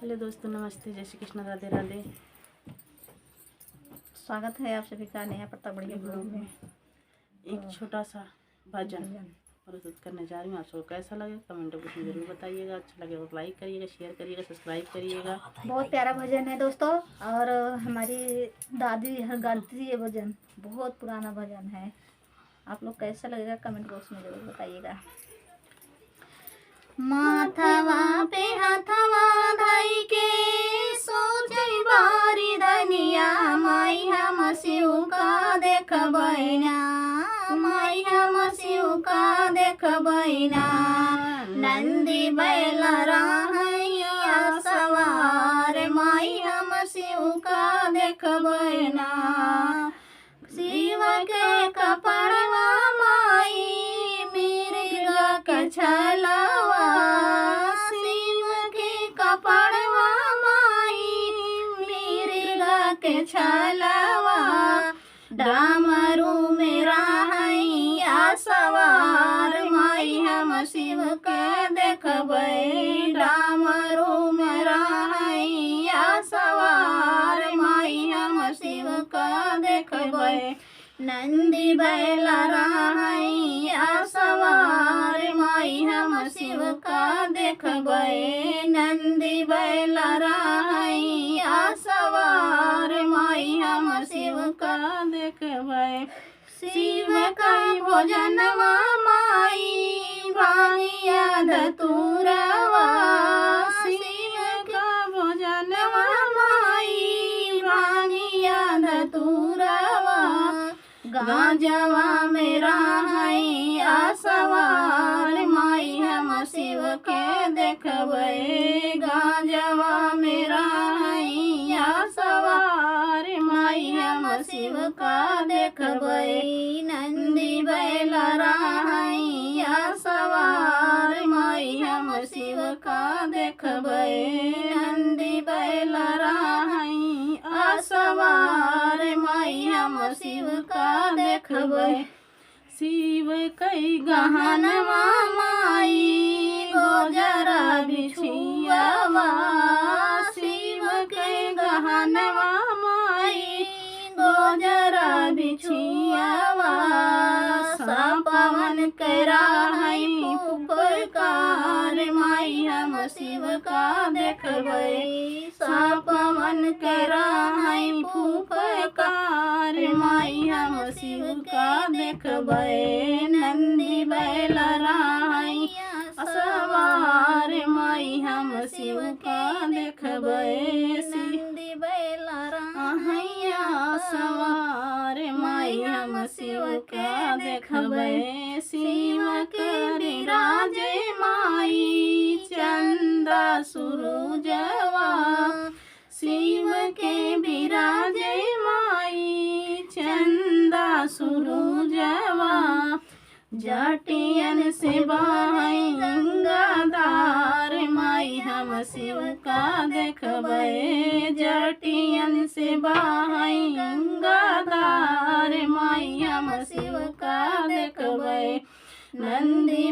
Hello दोस्तों, नमस्ते, जय श्री कृष्ण, राधे राधे। स्वागत है आप सभी का नया पत्ता बढ़िया ब्लॉग में। एक छोटा सा भजन प्रस्तुत करने जा रही हूँ। आप सबको कैसा लगे कमेंट बॉक्स में जरूर बताइएगा। अच्छा लगे तो लाइक करिएगा, शेयर करिएगा, सब्सक्राइब करिएगा। बहुत प्यारा भजन है दोस्तों, और हमारी दादी गाती है ये भजन, बहुत पुराना भजन है। आप लोग कैसा लगेगा कमेंट बॉक्स में जरूर बताइएगा। माथवा पे हाथवा धाई के सोचई बारी धनिया, माई हम शिव का देखबैना, माई हम शिव का देखबैना। नंदी बैल रहैया सवार, माई हम शिव का देखबैना। शिव के कपड़वा माई मिर्गा के छलवा, शिव के कपड़वा माई मिर्गा के छलवा। डामरू में रहैया सवार, माई हम शिव के देखबै। डामरू में रहैया सवार, माई हम शिव का देखबै। नंदी बैल रहैया सवार, माई हम शिव का देखबै। नंदी बैल रहैया सवार, माई हम शिव का देखबै। शिव का भोजनवा माई भांगिया धतूरवा, शिव का भोजनवा माई भांगिया धतूरवा। गांजवा में रहैया सवार, माई हम शिव के देखबै। गांजवा में रहैया सवार, माई हम शिव का देखबै। नंदी बैल रहैया सवार, माई हम शिव का देखबै। नंदी बैल रहैया सवार, माई हम शिव का देखबै। शिव कई गहनवा माई गोजरा बिछुआवा, शिव कई गहनवा माई गोजरा बिछुआवा। सपवन करा है पुकार, माई हम शिव का देखबै। सपवन करा है पुकार, माई हम शिव का देखबै। नंदी बैल रहैया सवार, माई हम शिव का देखबै। नंदी बैल रहैया सवार, माई हम शिव का देखबै। शिव करी राजे माई चंदा सुरुजवा, शिव के विराजे माई चंदा सुरुजवा। जटियन से बहै गंगाधार, माई हम शिव का देखबै। जटियन से बहै गंगाधार, माई हम शिव का देखबै। नंदी